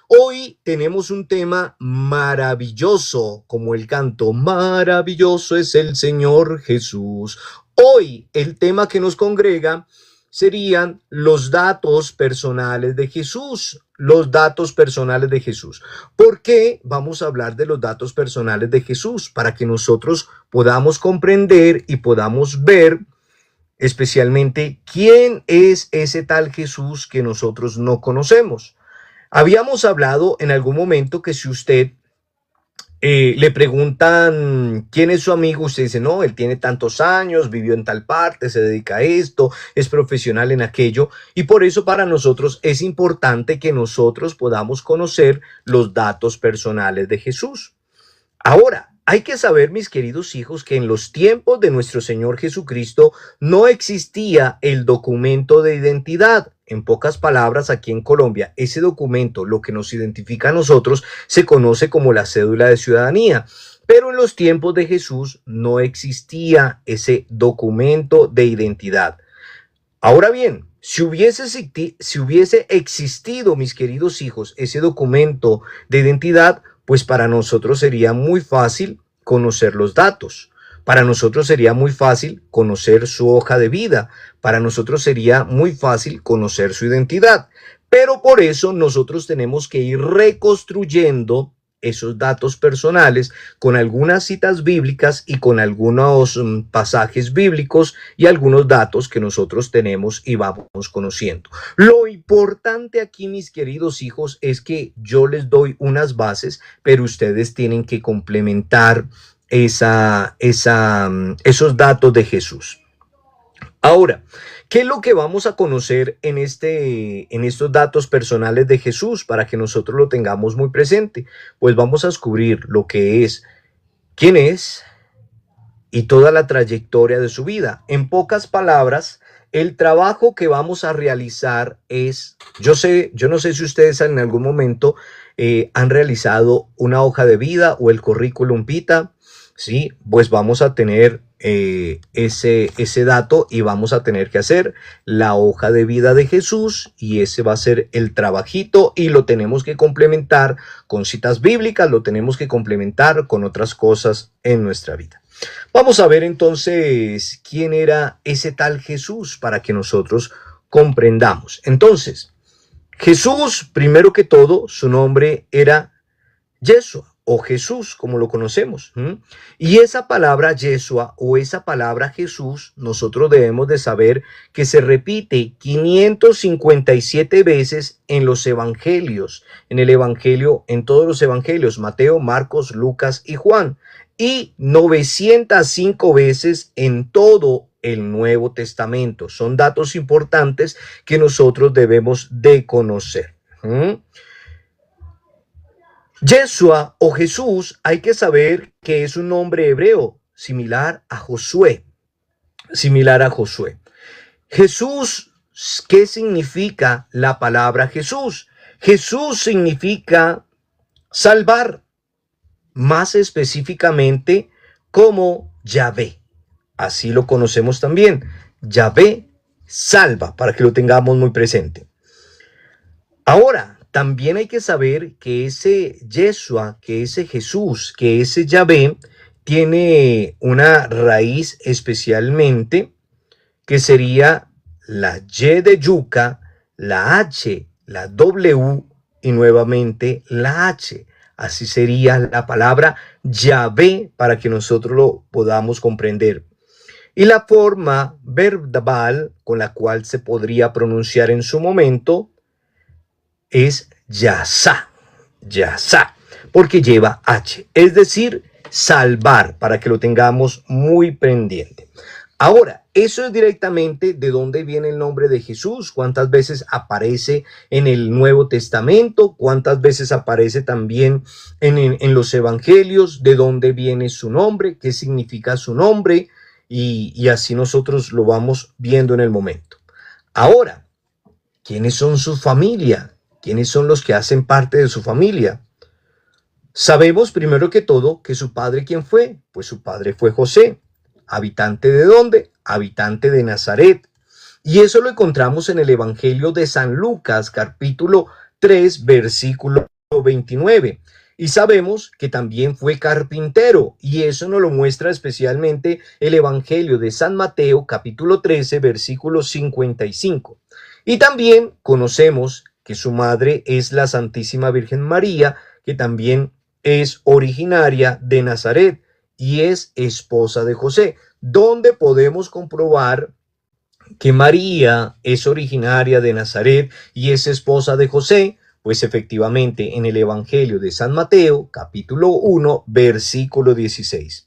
Hoy tenemos un tema maravilloso, como el canto, maravilloso es el Señor Jesús. Hoy el tema que nos congrega serían los datos personales de Jesús. Los datos personales de Jesús. ¿Por qué vamos a hablar de los datos personales de Jesús? Para que nosotros podamos comprender y podamos ver especialmente quién es ese tal Jesús que nosotros no conocemos. Habíamos hablado en algún momento que si usted le preguntan quién es su amigo, usted dice, no, él tiene tantos años, vivió en tal parte, se dedica a esto, es profesional en aquello, y por eso para nosotros es importante que nosotros podamos conocer los datos personales de Jesús. Ahora, hay que saber, mis queridos hijos, que en los tiempos de nuestro Señor Jesucristo no existía el documento de identidad. En pocas palabras, aquí en Colombia, ese documento, lo que nos identifica a nosotros, se conoce como la cédula de ciudadanía. Pero en los tiempos de Jesús no existía ese documento de identidad. Ahora bien, si hubiese existido, mis queridos hijos, ese documento de identidad, pues para nosotros sería muy fácil conocer los datos. Para nosotros sería muy fácil conocer su hoja de vida. Para nosotros sería muy fácil conocer su identidad. Pero por eso nosotros tenemos que ir reconstruyendo esos datos personales con algunas citas bíblicas y con algunos pasajes bíblicos y algunos datos que nosotros tenemos y vamos conociendo. Lo importante aquí, mis queridos hijos, es que yo les doy unas bases, pero ustedes tienen que complementar esos datos de Jesús. Ahora, ¿qué es lo que vamos a conocer en estos datos personales de Jesús para que nosotros lo tengamos muy presente? Pues vamos a descubrir lo que es, quién es y toda la trayectoria de su vida. En pocas palabras, el trabajo que vamos a realizar es, yo no sé si ustedes en algún momento han realizado una hoja de vida o el currículum vitae, ¿sí? Pues vamos a tener ese dato y vamos a tener que hacer la hoja de vida de Jesús y ese va a ser el trabajito y lo tenemos que complementar con citas bíblicas, lo tenemos que complementar con otras cosas en nuestra vida. Vamos a ver entonces quién era ese tal Jesús para que nosotros comprendamos. Entonces, Jesús, primero que todo, su nombre era Yeshua o Jesús, como lo conocemos. Y esa palabra Yeshua o esa palabra Jesús, nosotros debemos de saber que se repite 557 veces en los evangelios, en todos los evangelios, Mateo, Marcos, Lucas y Juan, y 905 veces en todo el Nuevo Testamento. Son datos importantes que nosotros debemos de conocer. Yeshua o Jesús, hay que saber que es un nombre hebreo similar a Josué. Jesús, ¿qué significa la palabra Jesús? Jesús significa salvar, más específicamente como Yahvé. Así lo conocemos también. Yahvé salva, para que lo tengamos muy presente. Ahora, también hay que saber que ese Yeshua, que ese Jesús, que ese Yahvé, tiene una raíz especialmente que sería la Y de yuca, la H, la W y nuevamente la H. Así sería la palabra Yahvé para que nosotros lo podamos comprender. Y la forma verbal con la cual se podría pronunciar en su momento es Yasá, porque lleva H, es decir, salvar, para que lo tengamos muy pendiente. Ahora, eso es directamente de dónde viene el nombre de Jesús, cuántas veces aparece en el Nuevo Testamento, cuántas veces aparece también en los evangelios, de dónde viene su nombre, qué significa su nombre, y así nosotros lo vamos viendo en el momento. Ahora, ¿quiénes son su familia? ¿Quiénes son los que hacen parte de su familia? Sabemos primero que todo que su padre, ¿quién fue? Pues su padre fue José. ¿Habitante de dónde? Habitante de Nazaret. Y eso lo encontramos en el Evangelio de San Lucas, capítulo 3, versículo 29. Y sabemos que también fue carpintero, y eso nos lo muestra especialmente el Evangelio de San Mateo, capítulo 13, versículo 55. Y también conocemos que su madre es la Santísima Virgen María, que también es originaria de Nazaret y es esposa de José, donde podemos comprobar que María es originaria de Nazaret y es esposa de José. Pues efectivamente en el Evangelio de San Mateo, capítulo 1, versículo 16.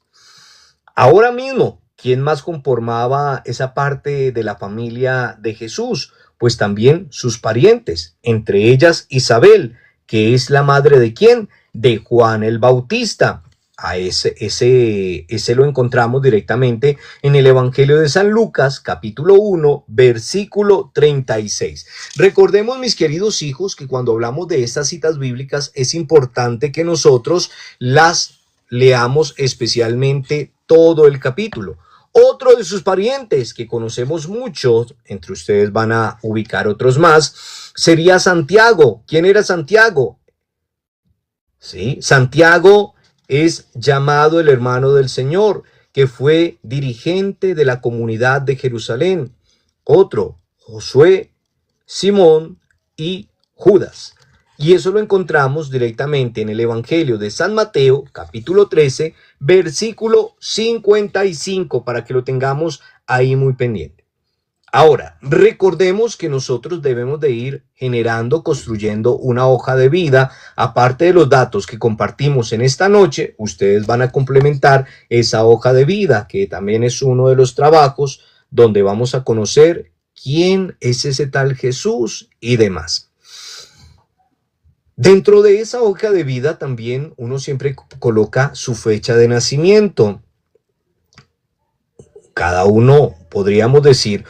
Ahora mismo, ¿quién más conformaba esa parte de la familia de Jesús? Pues también sus parientes, entre ellas Isabel, que es la madre de ¿quién? De Juan el Bautista. A ese lo encontramos directamente en el Evangelio de San Lucas, capítulo 1, versículo 36. Recordemos, mis queridos hijos, que cuando hablamos de estas citas bíblicas es importante que nosotros las leamos especialmente todo el capítulo. Otro de sus parientes que conocemos mucho, entre ustedes van a ubicar otros más, sería Santiago. ¿Quién era Santiago? Sí, Santiago es llamado el hermano del Señor, que fue dirigente de la comunidad de Jerusalén. Otro, Josué, Simón y Judas. Y eso lo encontramos directamente en el Evangelio de San Mateo, capítulo 13, versículo 55, para que lo tengamos ahí muy pendiente. Ahora, recordemos que nosotros debemos de ir generando, construyendo una hoja de vida. Aparte de los datos que compartimos en esta noche, ustedes van a complementar esa hoja de vida, que también es uno de los trabajos donde vamos a conocer quién es ese tal Jesús y demás. Dentro de esa hoja de vida también uno siempre coloca su fecha de nacimiento. Cada uno podríamos decir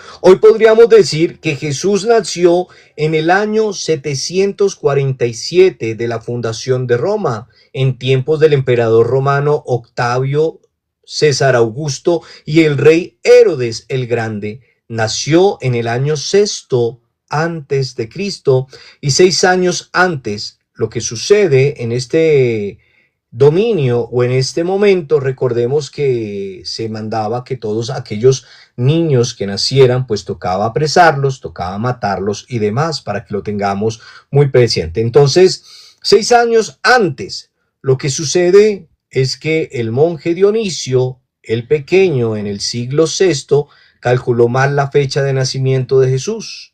que Jesús nació en el año 747 de la fundación de Roma, en tiempos del emperador romano Octavio César Augusto y el rey Herodes el Grande. Nació en el año sexto antes de Cristo y 6 años antes. Lo que sucede en este dominio o en este momento, recordemos que se mandaba que todos aquellos niños que nacieran, pues tocaba apresarlos, tocaba matarlos y demás, para que lo tengamos muy presente. Entonces, 6 años antes, lo que sucede es que el monje Dionisio, el pequeño, en el siglo VI, calculó mal la fecha de nacimiento de Jesús,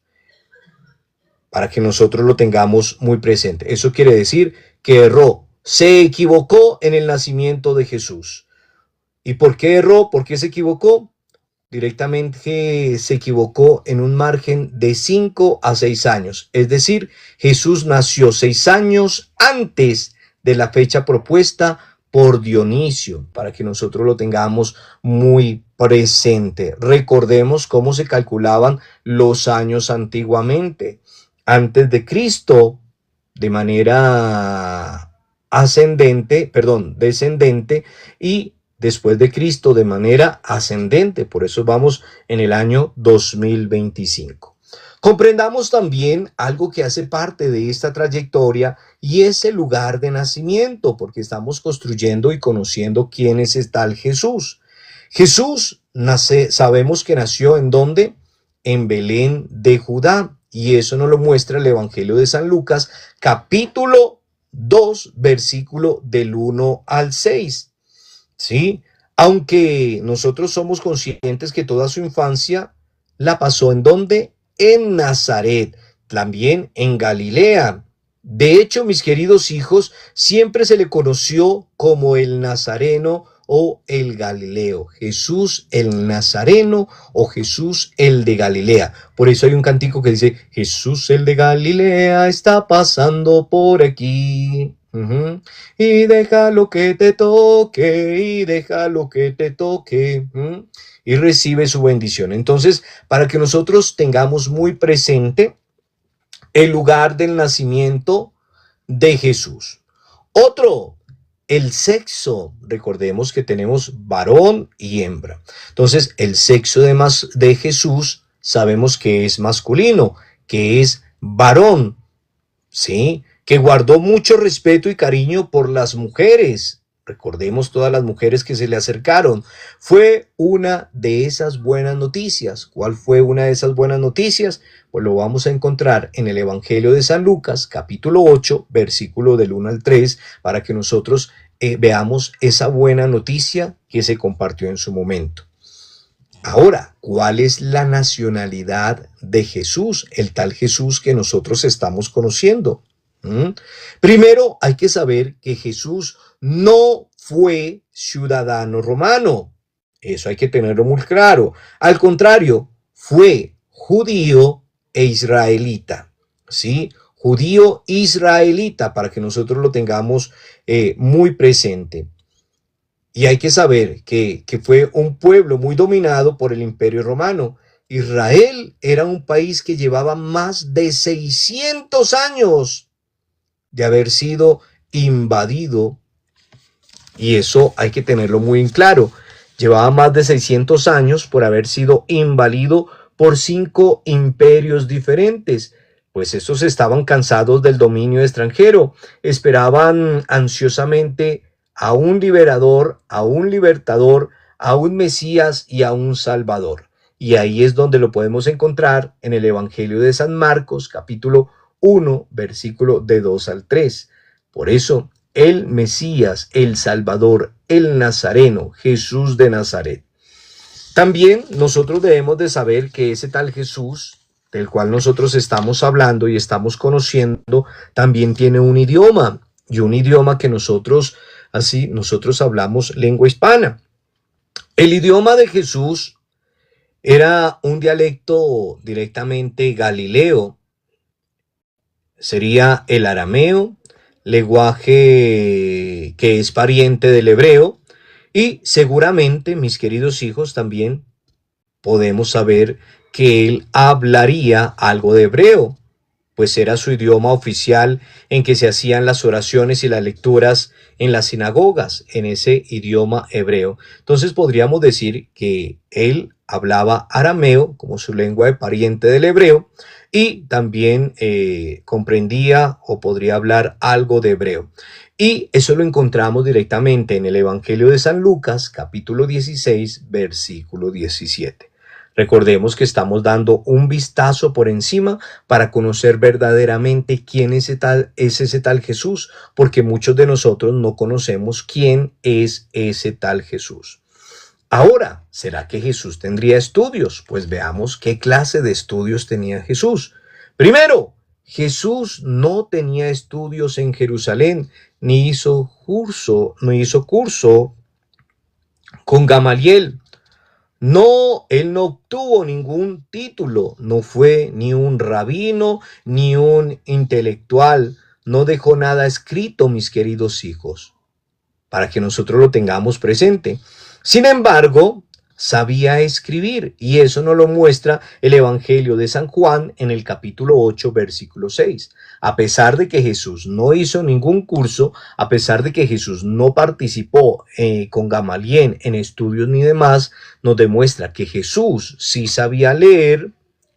para que nosotros lo tengamos muy presente. Eso quiere decir que erró. Se equivocó en el nacimiento de Jesús. ¿Y por qué erró? ¿Por qué se equivocó? Directamente se equivocó en un margen de 5 a 6 años. Es decir, Jesús nació 6 años antes de la fecha propuesta por Dionisio, para que nosotros lo tengamos muy presente. Recordemos cómo se calculaban los años antiguamente. Antes de Cristo, de manera descendente, y después de Cristo de manera ascendente. Por eso vamos en el año 2025. Comprendamos también algo que hace parte de esta trayectoria y es el lugar de nacimiento, porque estamos construyendo y conociendo quién es el tal Jesús. Jesús sabemos que nació ¿en dónde? En Belén de Judá, y eso nos lo muestra el Evangelio de San Lucas, capítulo 2, versículo del 1 al 6. ¿Sí? Aunque nosotros somos conscientes que toda su infancia la pasó ¿en dónde? En Nazaret, también en Galilea. De hecho, mis queridos hijos, siempre se le conoció como el Nazareno o el Galileo, Jesús el Nazareno o Jesús el de Galilea. Por eso hay un cántico que dice: Jesús el de Galilea está pasando por aquí. Y déjalo que te toque, y déjalo que te toque. Y recibe su bendición. Entonces, para que nosotros tengamos muy presente el lugar del nacimiento de Jesús. Otro, el sexo. Recordemos que tenemos varón y hembra. Entonces, el sexo de Jesús sabemos que es masculino, que es varón, ¿sí? que guardó mucho respeto y cariño por las mujeres. Recordemos todas las mujeres que se le acercaron. Fue una de esas buenas noticias. ¿Cuál fue una de esas buenas noticias? Pues lo vamos a encontrar en el Evangelio de San Lucas, capítulo 8, versículo del 1 al 3, para que nosotros veamos esa buena noticia que se compartió en su momento. Ahora, ¿cuál es la nacionalidad de Jesús, el tal Jesús que nosotros estamos conociendo? Primero hay que saber que Jesús no fue ciudadano romano. Eso hay que tenerlo muy claro. Al contrario, fue judío e israelita. ¿Sí? Judío israelita, para que nosotros lo tengamos muy presente. Y hay que saber que fue un pueblo muy dominado por el Imperio Romano. Israel era un país que llevaba más de 600 años de haber sido invadido, y eso hay que tenerlo muy en claro. Llevaba más de 600 años por haber sido invadido por 5 imperios diferentes. Pues estos estaban cansados del dominio extranjero, esperaban ansiosamente a un liberador, a un libertador, a un Mesías y a un Salvador. Y ahí es donde lo podemos encontrar en el Evangelio de San Marcos, capítulo 1, versículo de 2 al 3. Por eso, el Mesías, el Salvador, el Nazareno, Jesús de Nazaret. También nosotros debemos de saber que ese tal Jesús, del cual nosotros estamos hablando y estamos conociendo, también tiene un idioma, y un idioma que nosotros hablamos lengua hispana. El idioma de Jesús era un dialecto directamente galileo, sería el arameo, lenguaje que es pariente del hebreo, y seguramente, mis queridos hijos, también podemos saber que él hablaría algo de hebreo, pues era su idioma oficial en que se hacían las oraciones y las lecturas en las sinagogas, en ese idioma hebreo. Entonces podríamos decir que él hablaba arameo como su lengua de pariente del hebreo, y también comprendía o podría hablar algo de hebreo. Y eso lo encontramos directamente en el Evangelio de San Lucas, capítulo 16, versículo 17. Recordemos que estamos dando un vistazo por encima para conocer verdaderamente quién es ese tal Jesús, porque muchos de nosotros no conocemos quién es ese tal Jesús. Ahora, ¿será que Jesús tendría estudios? Pues veamos qué clase de estudios tenía Jesús. Primero, Jesús no tenía estudios en Jerusalén, ni hizo curso con Gamaliel. No, él no obtuvo ningún título, no fue ni un rabino, ni un intelectual, no dejó nada escrito, mis queridos hijos, para que nosotros lo tengamos presente. Sin embargo, sabía escribir, y eso nos lo muestra el Evangelio de San Juan en el capítulo 8, versículo 6. A pesar de que Jesús no hizo ningún curso, a pesar de que Jesús no participó con Gamaliel en estudios ni demás, nos demuestra que Jesús sí sabía leer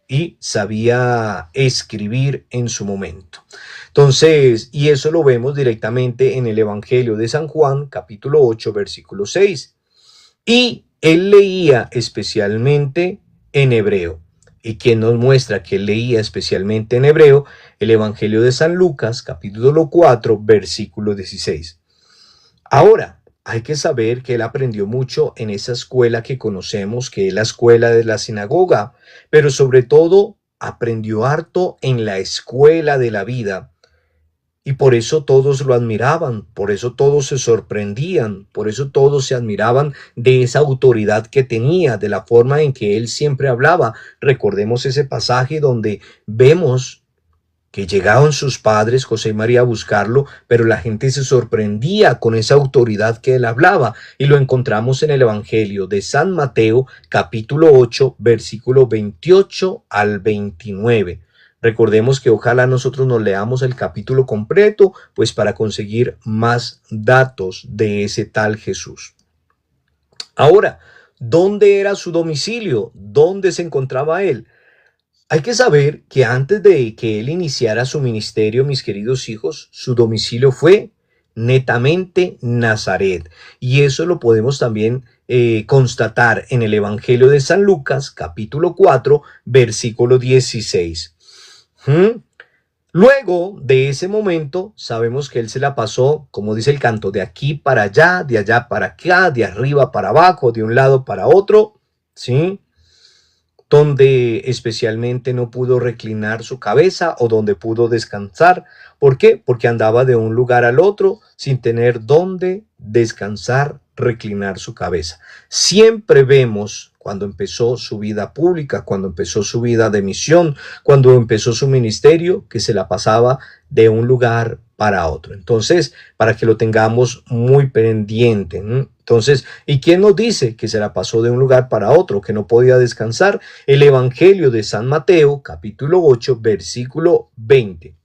y sabía escribir en su momento. Entonces, y eso lo vemos directamente en el Evangelio de San Juan, capítulo 8, versículo 6. Y él leía especialmente en hebreo. ¿Y quién nos muestra que él leía especialmente en hebreo? El Evangelio de San Lucas, capítulo 4, versículo 16. Ahora, hay que saber que él aprendió mucho en esa escuela que conocemos, que es la escuela de la sinagoga, pero sobre todo aprendió harto en la escuela de la vida. Y por eso todos lo admiraban, por eso todos se sorprendían, por eso todos se admiraban de esa autoridad que tenía, de la forma en que él siempre hablaba. Recordemos ese pasaje donde vemos que llegaban sus padres, José y María, a buscarlo, pero la gente se sorprendía con esa autoridad que él hablaba, y lo encontramos en el Evangelio de San Mateo, capítulo 8, versículo 28 al 29. Recordemos que ojalá nosotros nos leamos el capítulo completo, pues para conseguir más datos de ese tal Jesús. Ahora, ¿dónde era su domicilio? ¿Dónde se encontraba él? Hay que saber que antes de que él iniciara su ministerio, mis queridos hijos, su domicilio fue netamente Nazaret. Y eso lo podemos también constatar en el Evangelio de San Lucas, capítulo 4, versículo 16. ¿Mm? Luego de ese momento, sabemos que él se la pasó, como dice el canto, de aquí para allá, de allá para acá, de arriba para abajo, de un lado para otro, ¿sí? Donde especialmente no pudo reclinar su cabeza o donde pudo descansar. ¿Por qué? Porque andaba de un lugar al otro sin tener dónde descansar, reclinar su cabeza. Siempre vemos cuando empezó su vida pública, cuando empezó su vida de misión, cuando empezó su ministerio, que se la pasaba de un lugar para otro. Entonces, para que lo tengamos muy pendiente. Entonces, ¿y quién nos dice que se la pasó de un lugar para otro, que no podía descansar? El Evangelio de San Mateo, capítulo 8, versículo 20.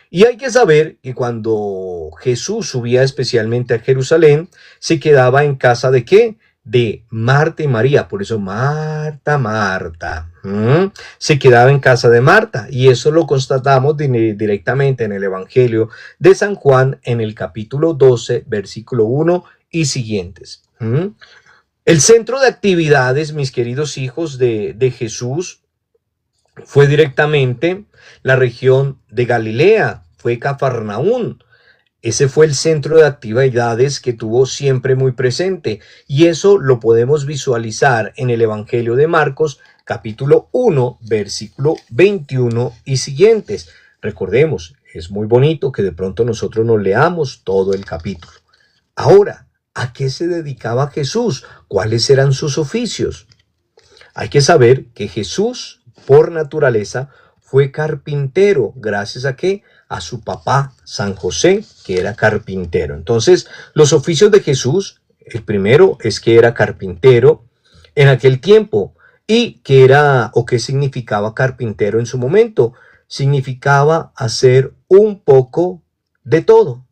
Y hay que saber que cuando Jesús subía especialmente a Jerusalén, se quedaba en casa de ¿qué? De Marta y María. Por eso Marta, Marta. Se quedaba en casa de Marta. Y eso lo constatamos directamente en el Evangelio de San Juan, en el capítulo 12, versículo 1 y siguientes. El centro de actividades, mis queridos hijos, de Jesús fue directamente la región de Galilea, fue Cafarnaún. Ese fue el centro de actividades que tuvo siempre muy presente, y eso lo podemos visualizar en el Evangelio de Marcos, capítulo 1, versículo 21 y siguientes. Recordemos, es muy bonito que de pronto nosotros nos leamos todo el capítulo. Ahora, ¿a qué se dedicaba Jesús? ¿Cuáles eran sus oficios? Hay que saber que Jesús, por naturaleza, fue carpintero. ¿Gracias a qué? A su papá, San José, que era carpintero. Entonces, los oficios de Jesús, el primero es que era carpintero en aquel tiempo. ¿Y qué era o qué significaba carpintero en su momento? Significaba hacer un poco de todo.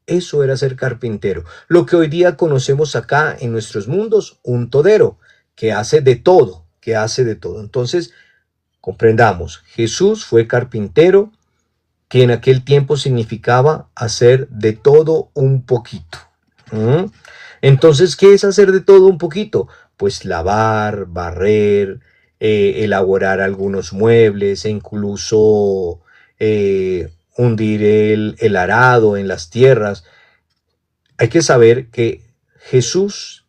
Eso era ser carpintero. Lo que hoy día conocemos acá en nuestros mundos, un todero, que hace de todo, que hace de todo. Entonces, comprendamos, Jesús fue carpintero, que en aquel tiempo significaba hacer de todo un poquito. Entonces, ¿qué es hacer de todo un poquito? Pues lavar, barrer, elaborar algunos muebles e incluso hundir el arado en las tierras. Hay que saber que Jesús,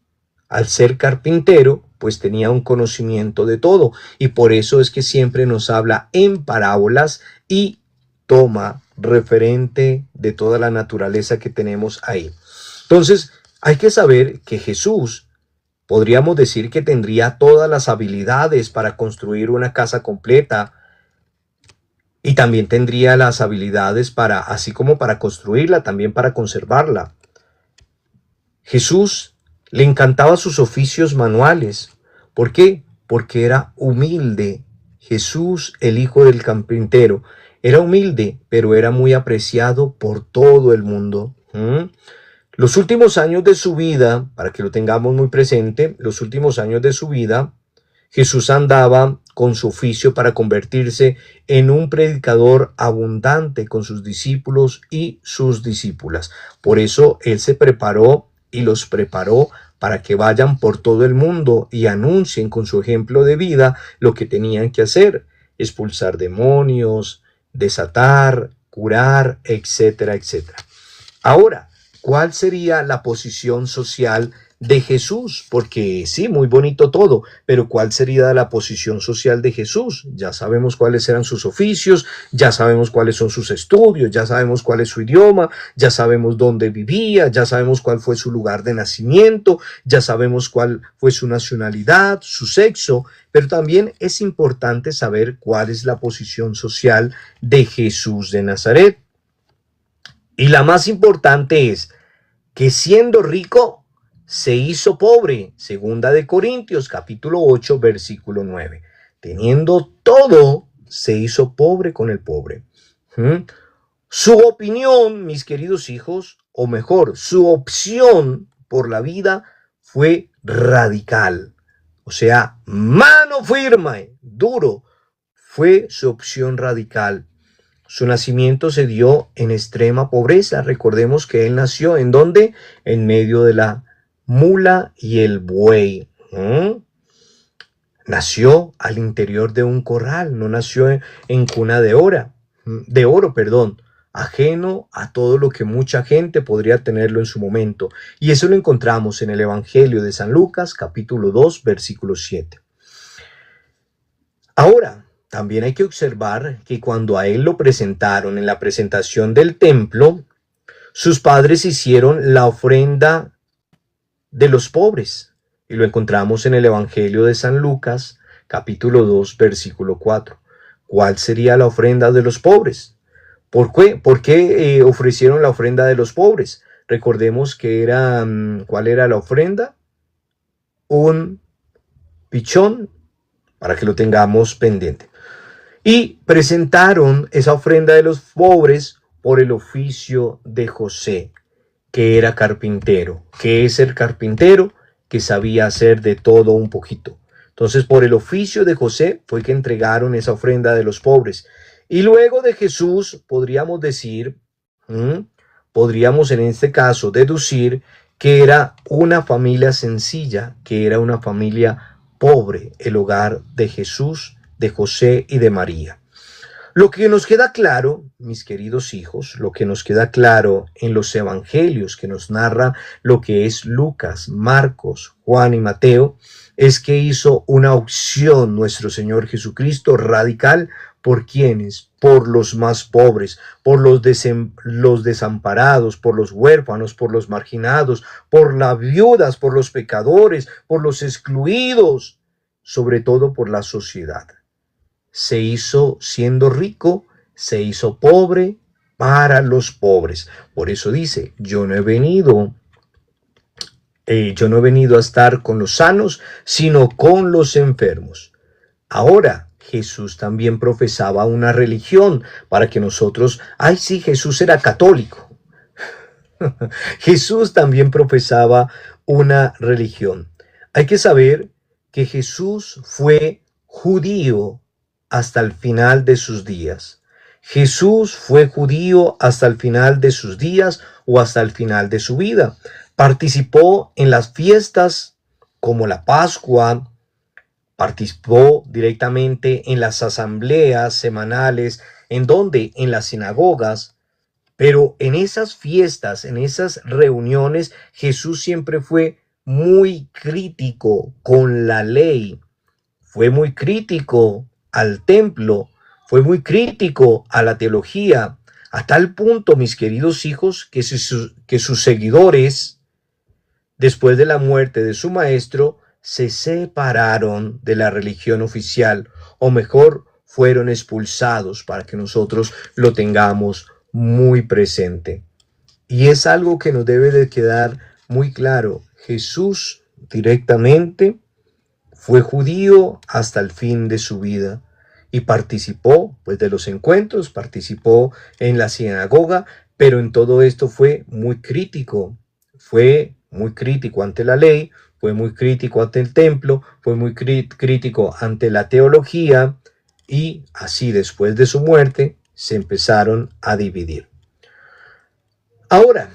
al ser carpintero, pues tenía un conocimiento de todo, y por eso es que siempre nos habla en parábolas y toma referente de toda la naturaleza que tenemos ahí. Entonces, hay que saber que Jesús, podríamos decir que tendría todas las habilidades para construir una casa completa, y también tendría las habilidades para, así como para construirla, también para conservarla. Jesús le encantaba sus oficios manuales. ¿Por qué? Porque era humilde. Jesús, el hijo del carpintero, era humilde, pero era muy apreciado por todo el mundo. Los últimos años de su vida, para que lo tengamos muy presente, los últimos años de su vida, Jesús andaba con su oficio para convertirse en un predicador abundante con sus discípulos y sus discípulas. Por eso él se preparó y los preparó para que vayan por todo el mundo y anuncien con su ejemplo de vida lo que tenían que hacer: expulsar demonios, desatar, curar, etcétera, etcétera. Ahora, ¿cuál sería la posición social de Jesús? Porque sí, muy bonito todo, pero ¿cuál sería la posición social de Jesús? Ya sabemos cuáles eran sus oficios, ya sabemos cuáles son sus estudios, ya sabemos cuál es su idioma, ya sabemos dónde vivía, ya sabemos cuál fue su lugar de nacimiento, ya sabemos cuál fue su nacionalidad, su sexo, pero también es importante saber cuál es la posición social de Jesús de Nazaret. Y la más importante es que siendo rico, se hizo pobre. Segunda de Corintios, capítulo 8, versículo 9. Teniendo todo, se hizo pobre con el pobre. Su opinión, mis queridos hijos, o mejor, su opción por la vida fue radical. O sea, mano firme, duro, fue su opción radical. Su nacimiento se dio en extrema pobreza. Recordemos que él nació ¿en dónde? En medio de la mula y el buey. Nació al interior de un corral, no nació en cuna de oro, ajeno a todo lo que mucha gente podría tenerlo en su momento. Y eso lo encontramos en el Evangelio de San Lucas, capítulo 2, versículo 7. Ahora, también hay que observar que cuando a él lo presentaron en la presentación del templo, sus padres hicieron la ofrenda de los pobres. Y lo encontramos en el Evangelio de San Lucas, capítulo 2, versículo 4. ¿Cuál sería la ofrenda de los pobres? ¿Por qué ofrecieron la ofrenda de los pobres? Recordemos que era, ¿cuál era la ofrenda? Un pichón, para que lo tengamos pendiente. Y presentaron esa ofrenda de los pobres por el oficio de José, que era carpintero. ¿Qué es el carpintero? Que sabía hacer de todo un poquito. Entonces, por el oficio de José fue que entregaron esa ofrenda de los pobres. Y luego de Jesús, podríamos decir, podríamos en este caso deducir que era una familia sencilla, que era una familia pobre, el hogar de Jesús, de José y de María. Lo que nos queda claro, mis queridos hijos, lo que nos queda claro en los evangelios que nos narra lo que es Lucas, Marcos, Juan y Mateo, es que hizo una opción nuestro Señor Jesucristo radical. ¿Por quiénes? Por los más pobres, por los desamparados, por los huérfanos, por los marginados, por las viudas, por los pecadores, por los excluidos, sobre todo por la sociedad. Se hizo, siendo rico, se hizo pobre para los pobres. Por eso dice, yo no he venido a estar con los sanos, sino con los enfermos. Ahora, Jesús también profesaba una religión para que nosotros, sí, Jesús era católico. Jesús también profesaba una religión. Hay que saber que Jesús fue judío hasta el final de sus días. Jesús fue judío hasta el final de sus días o hasta el final de su vida. Participó en las fiestas como la Pascua, participó directamente en las asambleas semanales, en las sinagogas, pero en esas fiestas, en esas reuniones, Jesús siempre fue muy crítico con la ley, fue muy crítico al templo, fue muy crítico a la teología, a tal punto, mis queridos hijos, que sus seguidores, después de la muerte de su maestro, se separaron de la religión oficial, o mejor, fueron expulsados, para que nosotros lo tengamos muy presente. Y es algo que nos debe de quedar muy claro. Jesús directamente fue judío hasta el fin de su vida y participó de los encuentros, participó en la sinagoga, pero en todo esto fue muy crítico ante la ley, fue muy crítico ante el templo, fue muy crítico ante la teología, y así después de su muerte se empezaron a dividir. Ahora,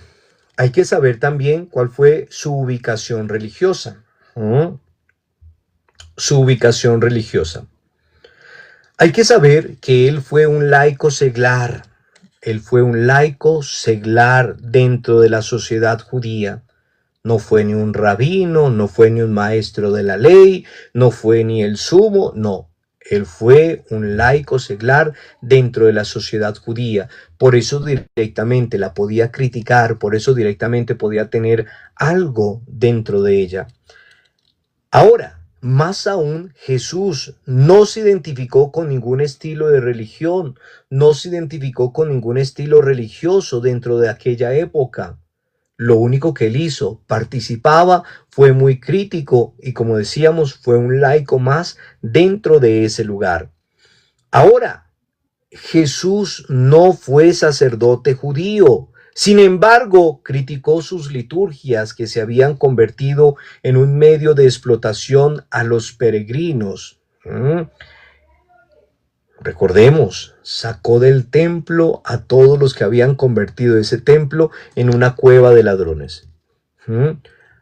hay que saber también cuál fue su ubicación religiosa. Su ubicación religiosa. Hay que saber que él fue un laico seglar. Él fue un laico seglar dentro de la sociedad judía. No fue ni un rabino, no fue ni un maestro de la ley, no fue ni el sumo, no. Él fue un laico seglar dentro de la sociedad judía. Por eso directamente la podía criticar, por eso directamente podía tener algo dentro de ella. Ahora, más aún, Jesús no se identificó con ningún estilo de religión, no se identificó con ningún estilo religioso dentro de aquella época. Lo único que él hizo, participaba, fue muy crítico y, como decíamos, fue un laico más dentro de ese lugar. Ahora, Jesús no fue sacerdote judío. Sin embargo, criticó sus liturgias que se habían convertido en un medio de explotación a los peregrinos. Recordemos, sacó del templo a todos los que habían convertido ese templo en una cueva de ladrones.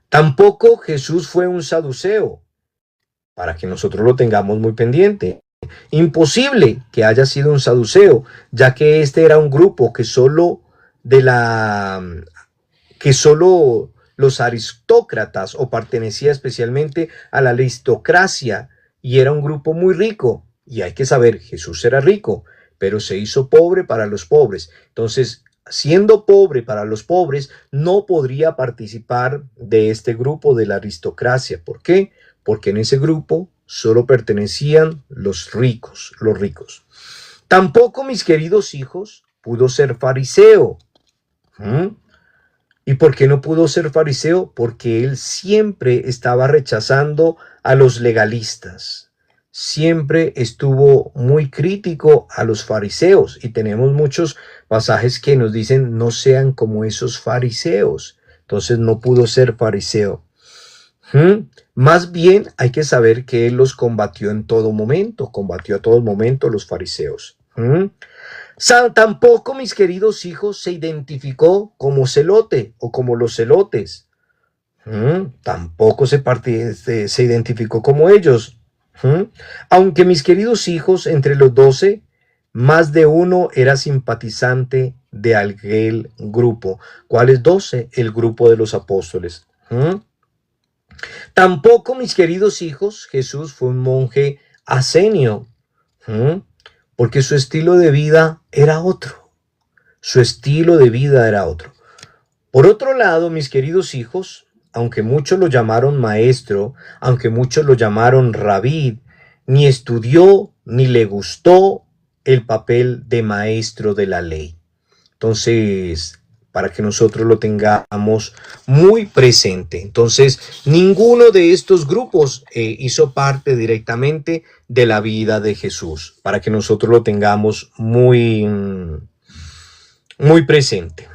Tampoco Jesús fue un saduceo, para que nosotros lo tengamos muy pendiente. Imposible que haya sido un saduceo, ya que este era un grupo que solo los aristócratas o pertenecía especialmente a la aristocracia y era un grupo muy rico. Y hay que saber, Jesús era rico, pero se hizo pobre para los pobres. Entonces, siendo pobre para los pobres, no podría participar de este grupo de la aristocracia. ¿Por qué? Porque en ese grupo solo pertenecían los ricos, los ricos. Tampoco, mis queridos hijos, pudo ser fariseo. ¿Y por qué no pudo ser fariseo? Porque él siempre estaba rechazando a los legalistas. Siempre estuvo muy crítico a los fariseos y tenemos muchos pasajes que nos dicen no sean como esos fariseos. Entonces no pudo ser fariseo. Más bien hay que saber que él los combatió en todo momento, combatió a todo momento los fariseos. Tampoco, mis queridos hijos, se identificó como celote o como los celotes. Tampoco se identificó como ellos. Aunque, mis queridos hijos, entre los 12, más de uno era simpatizante de aquel grupo. ¿Cuáles 12? El grupo de los apóstoles. Tampoco, mis queridos hijos, Jesús fue un monje asenio, porque su estilo de vida era otro. Su estilo de vida era otro. Por otro lado, mis queridos hijos, aunque muchos lo llamaron maestro, aunque muchos lo llamaron rabí, ni estudió ni le gustó el papel de maestro de la ley. Entonces, para que nosotros lo tengamos muy presente. Entonces, ninguno de estos grupos hizo parte directamente de la vida de Jesús, para que nosotros lo tengamos muy presente.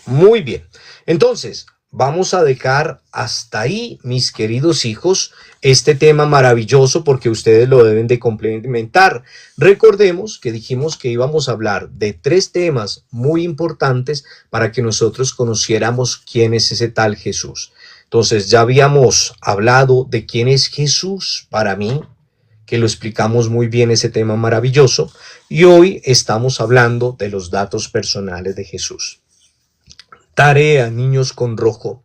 Muy bien. Entonces, vamos a dejar hasta ahí, mis queridos hijos, este tema maravilloso porque ustedes lo deben de complementar. Recordemos que dijimos que íbamos a hablar de 3 temas muy importantes para que nosotros conociéramos quién es ese tal Jesús. Entonces, ya habíamos hablado de quién es Jesús para mí, que lo explicamos muy bien ese tema maravilloso, y hoy estamos hablando de los datos personales de Jesús. Tarea, niños con rojo.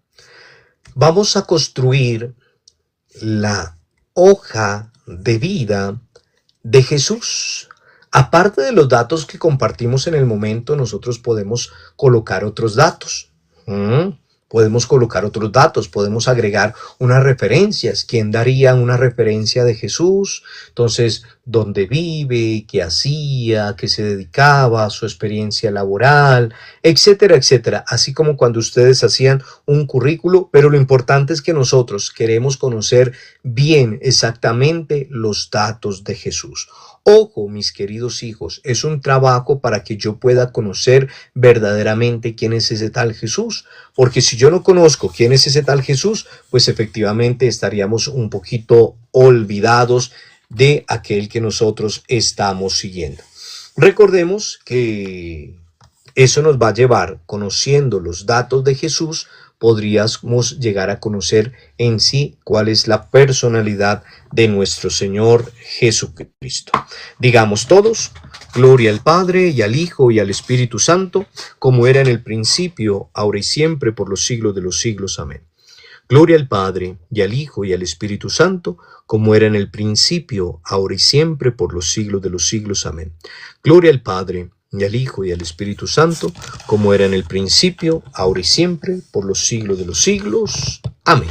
Vamos a construir la hoja de vida de Jesús. Aparte de los datos que compartimos en el momento, nosotros podemos colocar otros datos. Podemos colocar otros datos, podemos agregar unas referencias. ¿Quién daría una referencia de Jesús? Entonces, dónde vive, qué hacía, qué se dedicaba, su experiencia laboral, etcétera, etcétera. Así como cuando ustedes hacían un currículo, pero lo importante es que nosotros queremos conocer bien exactamente los datos de Jesús. Ojo, mis queridos hijos, es un trabajo para que yo pueda conocer verdaderamente quién es ese tal Jesús, porque si yo no conozco quién es ese tal Jesús, pues efectivamente estaríamos un poquito olvidados de aquel que nosotros estamos siguiendo. Recordemos que eso nos va a llevar, conociendo los datos de Jesús, podríamos llegar a conocer en sí cuál es la personalidad de nuestro Señor Jesucristo. Digamos todos, gloria al Padre, y al Hijo, y al Espíritu Santo, como era en el principio, ahora y siempre, por los siglos de los siglos. Amén. Gloria al Padre, y al Hijo, y al Espíritu Santo, como era en el principio, ahora y siempre, por los siglos de los siglos. Amén. Gloria al Padre, y al Hijo, y al Espíritu Santo, como era en el principio, ahora y siempre, por los siglos de los siglos. Amén.